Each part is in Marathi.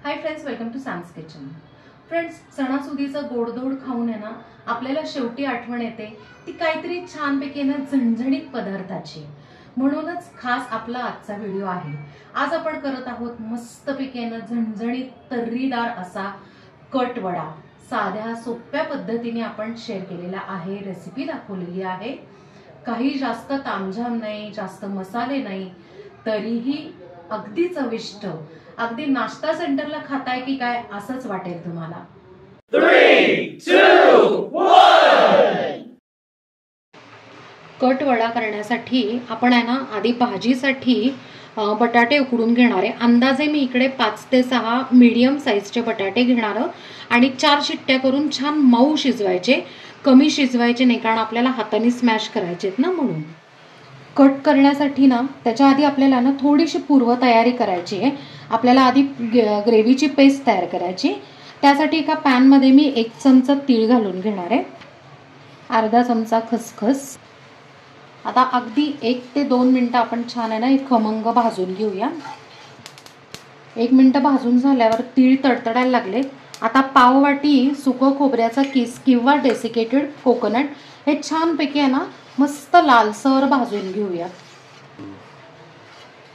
High friends, welcome to Sam's kitchen. Friends, सणासुदीचं गोडधोड खाऊन आहे ना आपल्याला शेवटी आठवण येते ती काहीतरी छानपैकी ना झणझणीत पदार्थाची। म्हणूनच खास आपला आजचा व्हिडिओ आहे। आज आपण करत आहोत मस्तपैकी ना झणझणीत तर्रीदार असा कटवडा। साध्या सोप्या पद्धतीने आपण शेअर केलेला आहे, रेसिपी दाखवलेली आहे। काही जास्त तामझाम नाही, जास्त मसाले नाही, तरीही अगदी चविष्ट, अगदी नाश्ता सेंटरला खाताय की काय असंच वाटेल तुम्हाला। 3, 2, 1 कटवडा करण्यासाठी आपण आहे ना आधी भाजीसाठी बटाटे उकडून घेणार आहे। अंदाजे मी इकडे 5 ते 6 मीडियम साईजचे बटाटे घेणार आणि 4 शिट्ट्या करून छान मऊ शिजवायचे, कमी शिजवायचे नाही, कारण आपल्याला हाताने स्मॅश करायचे आहेत ना। म्हणून कट करण्यासाठी ना त्याच्या आधी आपल्याला ना थोडीशी पूर्व तयारी करायची आहे। आपल्याला आधी ग्रेव्हीची पेस्ट तयार करायची। त्यासाठी एका पॅन मध्ये मी 1 चमचा तीळ घालून घेणार आहे, अर्धा चमचा खसखस। आता अगदी 1 ते 2 मिनिटं आपण छान आहे ना एक खमंग भाजून घेऊया। 1 मिनिट भाजून झाल्यावर तीळ तडतडायला लागले। आता पाववाटी सुकं खोबऱ्याचा किस किंवा डेसिकेटेड कोकोनट हे छानपैकी आहे ना मस्त लालसर भाजून घेऊया।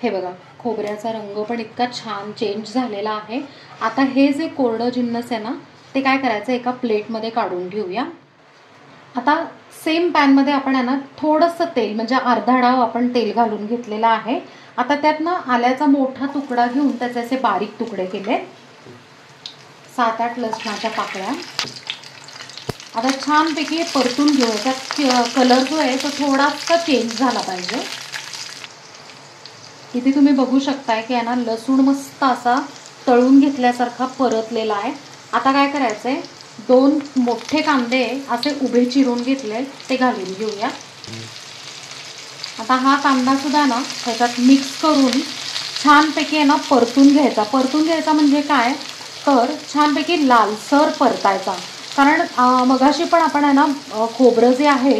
हे बघा, खोबऱ्याचा रंग पण इतका छान चेंज झालेला आहे। आता हे जे कोरडं जिन्नस आहे ना ते काय करायचं, एका प्लेटमध्ये काढून घेऊया। आता सेम पॅन मध्ये आपण आहे ना थोडंसं तेल, म्हणजे अर्धा डाव आपण तेल घालून घेतलेला आहे। आता त्यात ना आल्याचा मोठा तुकडा घेऊन त्याचे असे बारीक तुकडे केले, 7-8 लसणाच्या पाकळ्या। आता छानपैकी परतून घेऊया। त्यात कलर जो आहे तो थोडासा चेंज झाला पाहिजे। इथे तुम्ही बघू शकताय की ना लसूण मस्त असा तळून घेतल्यासारखा परतलेला आहे। आता काय करायचंय, 2 मोठे कांदे असे उभे चिरून घेतले, ते घालून घेऊया। आता हा कांदा सुद्धा ना ह्याच्यात मिक्स करून छानपैकी ना परतून घ्यायचा। परतून घ्यायचा म्हणजे काय, तर छानपैकी लालसर परतायचा। कारण मगाशी पण आपण आहे ना खोबरं जे आहे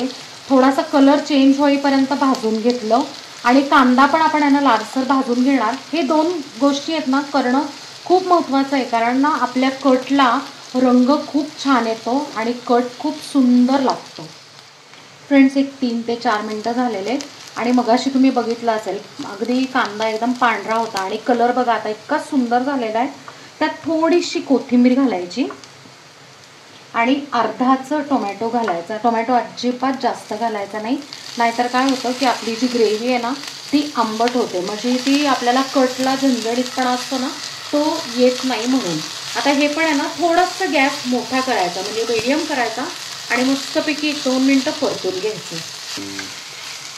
थोडासा कलर चेंज होईपर्यंत भाजून घेतलं आणि कांदा पण आपण आहे ना लालसर भाजून घेणार। हे 2 गोष्टी आहेत ना करणं खूप महत्त्वाचं आहे, कारण ना आपल्या कटला रंग खूप छान येतो आणि कट खूप सुंदर लागतो। फ्रेंड्स, एक 3 ते 4 मिनिटं झालेले आणि मगाशी तुम्ही बघितलं असेल अगदी कांदा एकदम पांढरा होता आणि कलर बघा आता इतका सुंदर झालेला आहे। त्यात थोडीशी कोथिंबीर घालायची आणि अर्धाच टोमॅटो घालायचा। टोमॅटो अजिबात जास्त घालायचा नाही, नाहीतर काय होतं की आपली जी ग्रेव्ही आहे ना ती आंबट होते, म्हणजे ती आपल्याला कटला झणझणीतपणा असतो ना तो येत नाही। म्हणून आता हे पण आहे ना थोडासा गॅस मोठा करायचा, म्हणजे मीडियम करायचा आणि मस्तपैकी 1-2 मिनिटं परतून घ्यायची।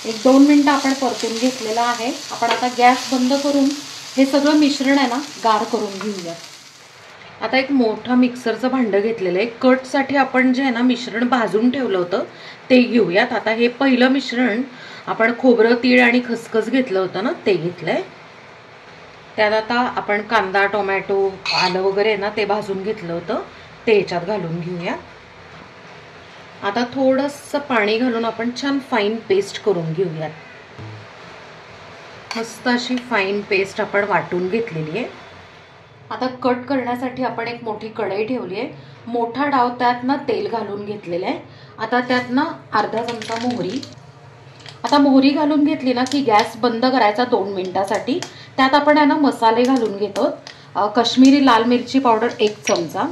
1-2 मिनिटं आपण परतून घेतलेलं आहे। आपण आता गॅस बंद करून हे सगळं मिश्रण आहे ना गार करून घेऊया। आता एक मोठा मिक्सरचं भांडं घेतलेलं आहे। कटसाठी आपण जे आहे ना मिश्रण भाजून ठेवलं होतं ते घेऊयात। आता हे पहिलं मिश्रण आपण खोबरं, तीळ आणि खसखस घेतलं होतं ना ते घेतलंय। त्यात आता आपण कांदा, टोमॅटो, आलं वगैरे ना ते भाजून घेतलं होतं ते ह्याच्यात घालून घेऊया। आता थोडंसं पाणी घालून आपण छान फाईन पेस्ट करून घेऊयात। मस्त अशी फाईन पेस्ट आपण वाटून घेतलेली आहे। आता कट करण्यासाठी आपण एक मोठी कढई ठेवली आहे, मोठा डाव त्यात ना तेल घालून घेतलेलं आहे। आता त्यात ना अर्धा चमचा मोहरी, आता मोहरी घालून घेतली ना की गॅस बंद करायचा 2 मिनिटासाठी। त्यात आपण आहे ना मसाले घालून घेतो। काश्मीरी लाल मिरची पावडर 1 चमचा,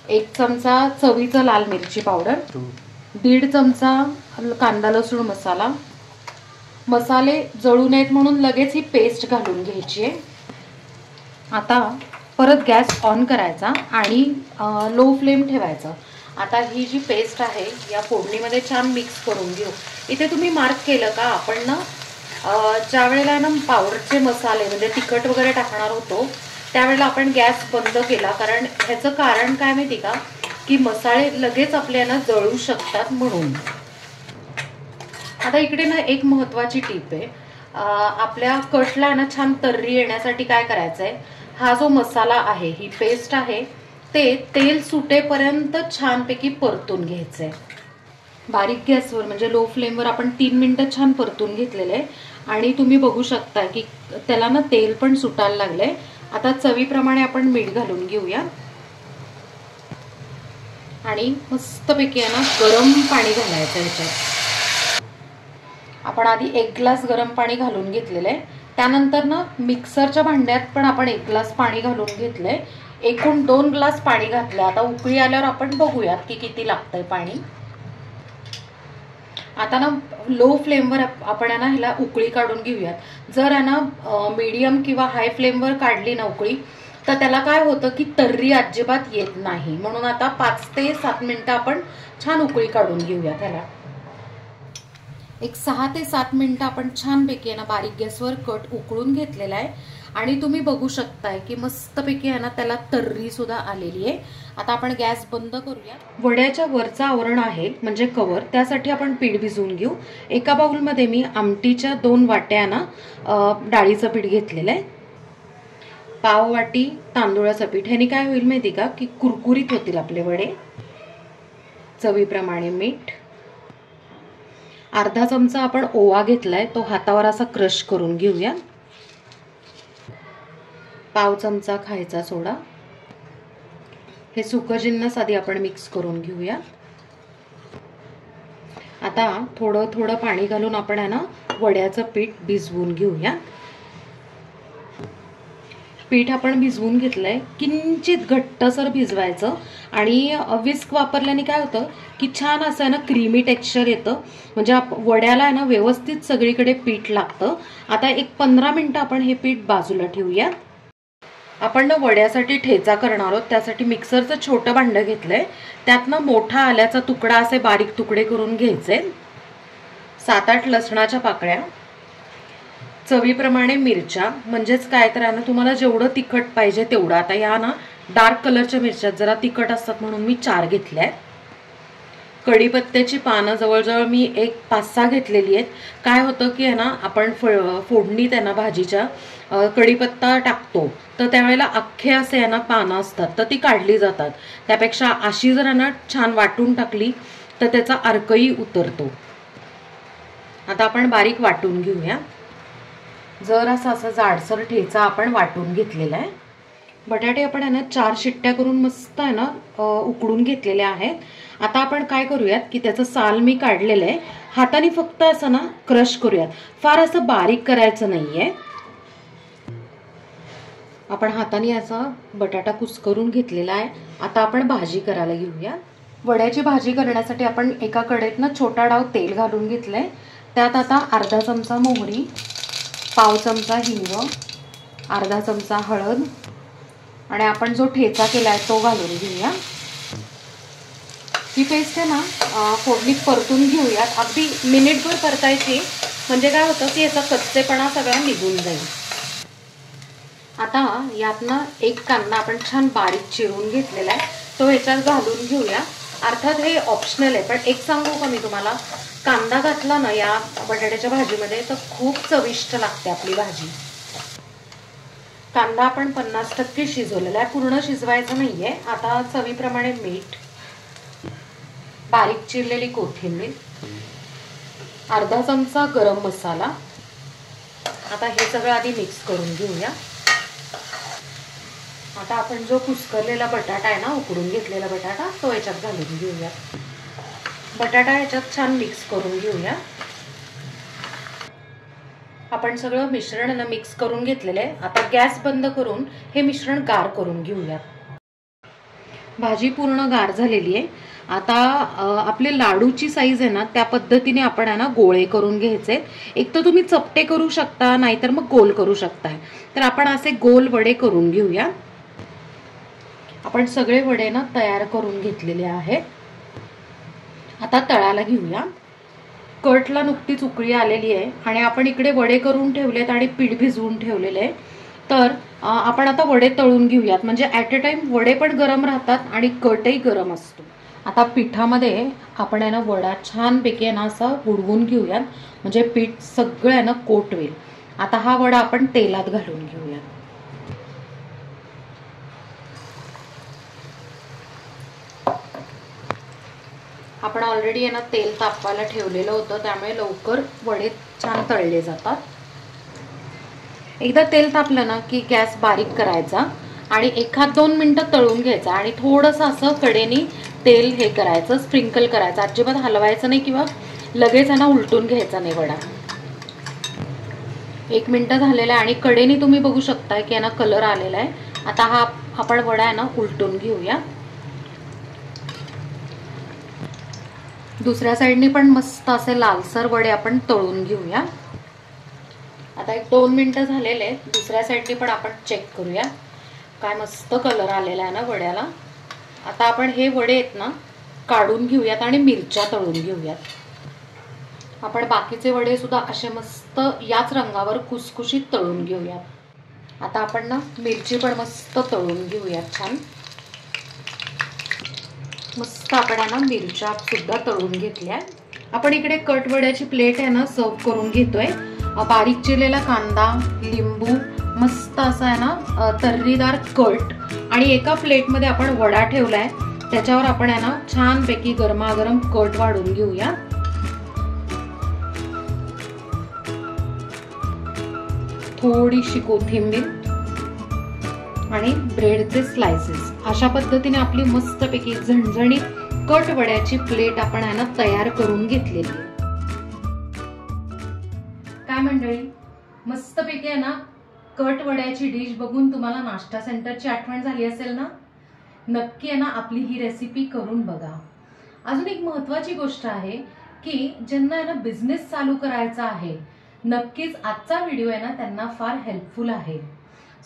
1 चमचा चवीचं लाल मिरची पावडर, 1.5 चमचा कांदा लसूण मसाला। मसाले जळू नयेत म्हणून लगेच ही पेस्ट घालून घ्यायची आहे। आता परत गॅस ऑन करायचा आणि लो फ्लेम ठेवायचा। आता ही जी पेस्ट आहे या फोडणीमध्ये छान मिक्स करून घेऊ। इथे तुम्ही मार्क केलं का, आपण ना ज्या वेळेला ना पावडरचे मसाले म्हणजे तिखट वगैरे टाकणार होतो त्यावेळेला आपण गॅस बंद केला, कारण ह्याचं कारण काय माहिती का, की मसाले लगेच आपल्याला जळू शकतात म्हणून। आता इकडे ना एक महत्त्वाची टीप आहे, आपल्या कटला ना छान तर्री येण्यासाठी काय करायचं आहे, हा जो मसाला आहे, ही पेस्ट आहे, ते तेल सुटेपर्यंत छानपैकी परतून घ्यायचं आहे। बारीक गॅसवर म्हणजे लो फ्लेमवर आपण 3 मिनिटं छान परतून घेतलेले आहे आणि तुम्ही बघू शकता की त्याला ना तेल पण सुटायला लागलंय आता चवीप्रमाणे आपण मीठ घालून घेऊया आणि मस्तपैकी आहे ना गरम पाणी घालायचं ह्याच्यात. आपण आधी 1 ग्लास गरम पाणी घालून घेतलेलं आहे. त्यानंतर ना मिक्सरच्या भांड्यात पण आपण 1 ग्लास पाणी घालून घेतलंय. एकूण 2 ग्लास पाणी घातलं. आता उकळी आल्यावर आपण बघूयात की किती लागतंय पाणी. आता ना लो फ्लेमवर आपण ना ह्याला उकळी काढून घेऊयात. जर आहे ना मीडियम किंवा हाय फ्लेमवर काढली ना उकळी तर त्याला काय होतं की तर्री अजिबात येत नाही. म्हणून आता 5 ते 7 मिनिटं आपण छान उकळी काढून घेऊया. त्याला एक 6 ते 7 मिनिटं आपण छानपैकी ना बारीक गॅसवर कट उकळून घेतलेला आहे आणि तुम्ही बघू शकताय की मस्तपैकी आहे ना त्याला तर्री सुद्धा आलेली आहे. आता आपण गॅस बंद करूया. वड्याच्या वरचा आवरण आहे म्हणजे कवर, त्यासाठी आपण पीठ भिजवून घेऊ. एका बाउलमध्ये मी आमटीच्या 2 वाट्या ना डाळीचं पीठ घेतलेलं आहे. पाव वाटी तांदूळाचं पीठ. ह्याने काय होईल माहिती का की कुरकुरीत होतील आपले वडे. चवीप्रमाणे मीठ. अर्धा चमचा आपण ओवा घेतलाय, तो हातावर असा क्रश करून घेऊया. पाव चमचा खायचा सोडा. हे सुकं जिन्नस आधी आपण मिक्स करून घेऊया. आता थोडं थोडं पाणी घालून आपण आहे ना वड्याचं पीठ भिजवून घेऊया. पीठ आपण भिजवून घेतलंय. किंचित घट्टसर भिजवायचं आणि विस्क वापरल्याने काय होतं की छान असं आहे ना क्रीमी टेक्स्चर येतं. म्हणजे वड्याला आहे ना व्यवस्थित सगळीकडे पीठ लागतं. आता एक 15 मिनिटं आपण हे पीठ बाजूला ठेवूया. आपण ना वड्यासाठी ठेचा करणार आहोत. त्यासाठी मिक्सरचं छोटं भांडं घेतलंय. त्यातनं मोठा आल्याचा तुकडा असे बारीक तुकडे करून घ्यायचे. 7-8 लसणाच्या पाकळ्या. चवीप्रमाणे मिरच्या, म्हणजेच काय तर आहे ना तुम्हाला जेवढं तिखट पाहिजे तेवढं. आता या ना डार्क कलरच्या मिरच्या जरा तिखट असतात म्हणून मी 4 घेतल्या. कढीपत्त्याची पानं जवळजवळ मी एक 5-6 घेतलेली आहेत. काय होतं की आहे ना आपण फोडणीत आहे ना भाजीच्या कढीपत्ता टाकतो तर त्यावेळेला अख्खे असे आहे ना पानं असतात तर ती काढली जातात. त्यापेक्षा अशी जर ना छान वाटून टाकली तर त्याचा अर्कही उतरतो. आता आपण बारीक वाटून घेऊया. जर असा जाडसर ठेचा आपण वाटून घेतलेला आहे. बटाटे आपण आहे ना 4 शिट्ट्या करून मस्त आहे ना उकडून घेतलेले आहेत. आता आपण काय करूयात की त्याचं साल मी काढलेलं आहे. हाताने फक्त असं ना क्रश करूयात. फार असं बारीक करायचं नाहीये. आपण हाताने असा बटाटा कुस्करून घेतलेला आहे. आता आपण भाजी करायला घेऊया. वड्याची भाजी करण्यासाठी आपण एका कढईत ना छोटा डाव तेल घालून घेतलंय. त्यात आता अर्धा चमचा मोहरी, पाव चमचा हिंग, अर्धा चमचा हळद आणि आपण जो ठेचा केलाय तो घालून घेऊया. ही पेस्ट आहे ना फोडणीत परतून घेऊयात. अगदी मिनिटभर परतायची म्हणजे काय होतं की याचा कच्चेपणा सगळा निघून जाईल. आता यातनं एक कांदा आपण छान बारीक चिरून घेतलेला आहे तो ह्याच्यात घालून घेऊया. अर्थात हे ऑप्शनल आहे पण एक सांगू का मी तुम्हाला, कांदा घातला ना या बटाट्याच्या भाजीमध्ये तर खूप चविष्ट लागते आपली भाजी. कांदा आपण 50% शिजवलेला आहे, पूर्ण शिजवायचं नाहीये. आता चवीप्रमाणे मीठ, बारीक चिरलेली कोथिंबीर, अर्धा चमचा गरम मसाला. आता हे सगळं आधी मिक्स करून घेऊया. आता आपण जो कुस्करलेला बटाटा आहे ना उकडून घेतलेला बटाटा तो याच्यात घालून घेऊया. बटाटा याच्यात छान मिक्स करून घेऊया. आपण सगळं मिश्रण ना मिक्स करून घेतलेलं आहे. आता गॅस बंद करून हे मिश्रण गार करून घेऊया. भाजी पूर्ण गार झालेली आहे. आता आपले लाडूची साईज आहे ना त्या पद्धतीने आपण आहे ना गोळे करून घ्यायचे. एक तर तुम्ही चपटे करू शकता नाहीतर मग गोल करू शकता. तर आपण असे गोल वडे करून घेऊया. आपण सगळे वडे ना तयार करून घेतलेले आहेत. आता तळाला घेऊया. कटला नुकतीच उकळी आलेली आहे आणि आपण इकडे वडे करून ठेवलेत आणि पीठ भिजवून ठेवलेले आहे. तर आपण आता वडे तळून घेऊयात म्हणजे ॲट अ टाइम वडे पण गरम राहतात आणि कटही गरम असतो. आता पिठामध्ये आपण आहे ना वडा छानपैकी आहे ना असा बुडवून घेऊयात म्हणजे पीठ सगळं आहे ना कोट होईल. आता हा वडा आपण तेलात घालून घेऊयात. आपण ऑलरेडी आहे ना तेल तापवायला ठेवलेलं होतं त्यामुळे लवकर वडे छान तळले जातात. एकदा तेल तापलं ना की गॅस बारीक करायचा आणि 1-2 मिनिटं तळून घ्यायचा आणि थोडंसं असं कडेनी तेल हे करायचं, स्प्रिंकल करायचं, अजिबात हलवायचं नाही किंवा लगेच ना उलटून घ्यायचा नाही वडा. 1 मिनिट झालेला आहे आणि कडेनी तुम्ही बघू शकता की ना कलर आलेला आहे. आता हा आपण वडा आहे ना उलटून घेऊया. दुसऱ्या साईडनी पण मस्त असे लालसर वडे आपण तळून घेऊया. आता 1-2 मिनिटं झालेले आहेत. दुसऱ्या साईडनी पण आपण चेक करूया. काय मस्त कलर आलेला आहे ना वड्याला. आता आपण हे वडे आहेत ना काढून घेऊयात आणि मिरच्या तळून घेऊयात. आपण बाकीचे वडे सुद्धा असे मस्त याच रंगावर कुसकुशीत तळून घेऊयात. आता आपण ना मिरची पण मस्त तळून घेऊयात छान. मस्त आपण ना मिरच्या सुद्धा तळून घेतल्या. आपण इकडे कट वड्याची प्लेट आहे ना सर्व करून घेतोय. बारीक चिरलेला कांदा, लिंबू, मस्त असा आहे ना तर्रीदार कट आणि एका प्लेटमध्ये आपण वडा ठेवलाय. त्याच्यावर आपण आहे ना छानपैकी गरमागरम कट वाढून घेऊया. थोडीशी कोथिंबीर आणि ब्रेडचे स्लायसेस. अशा पद्धतीने आपली मस्तपैकी झणझणीत कट वड्याची प्लेट आपण आहे ना तयार करून घेतलेली. काय मंडळी, मस्तपैकी आहे ना कट वड्याची डिश बघून तुम्हाला नाश्ता सेंटरची आठवण झाली असेल ना. नक्की आहे ना आपली ही रेसिपी करून बघा. अजून एक महत्त्वाची गोष्ट आहे की ज्यांना आहे ना बिझनेस चालू करायचा आहे, नक्कीच आजचा व्हिडिओ आहे ना त्यांना फार हेल्पफुल आहे.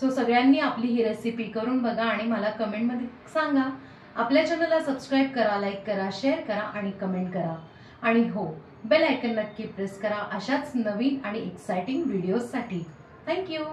सो सगळ्यांनी आपली ही रेसिपी करून बघा आणि मला कमेंटमध्ये सांगा. आपल्या चॅनलला सबस्क्राईब करा, लाईक करा, शेअर करा आणि कमेंट करा. आणि हो, बेल आयकन नक्की प्रेस करा अशाच नवीन आणि एक्साइटिंग व्हिडिओजसाठी. थँक्यू.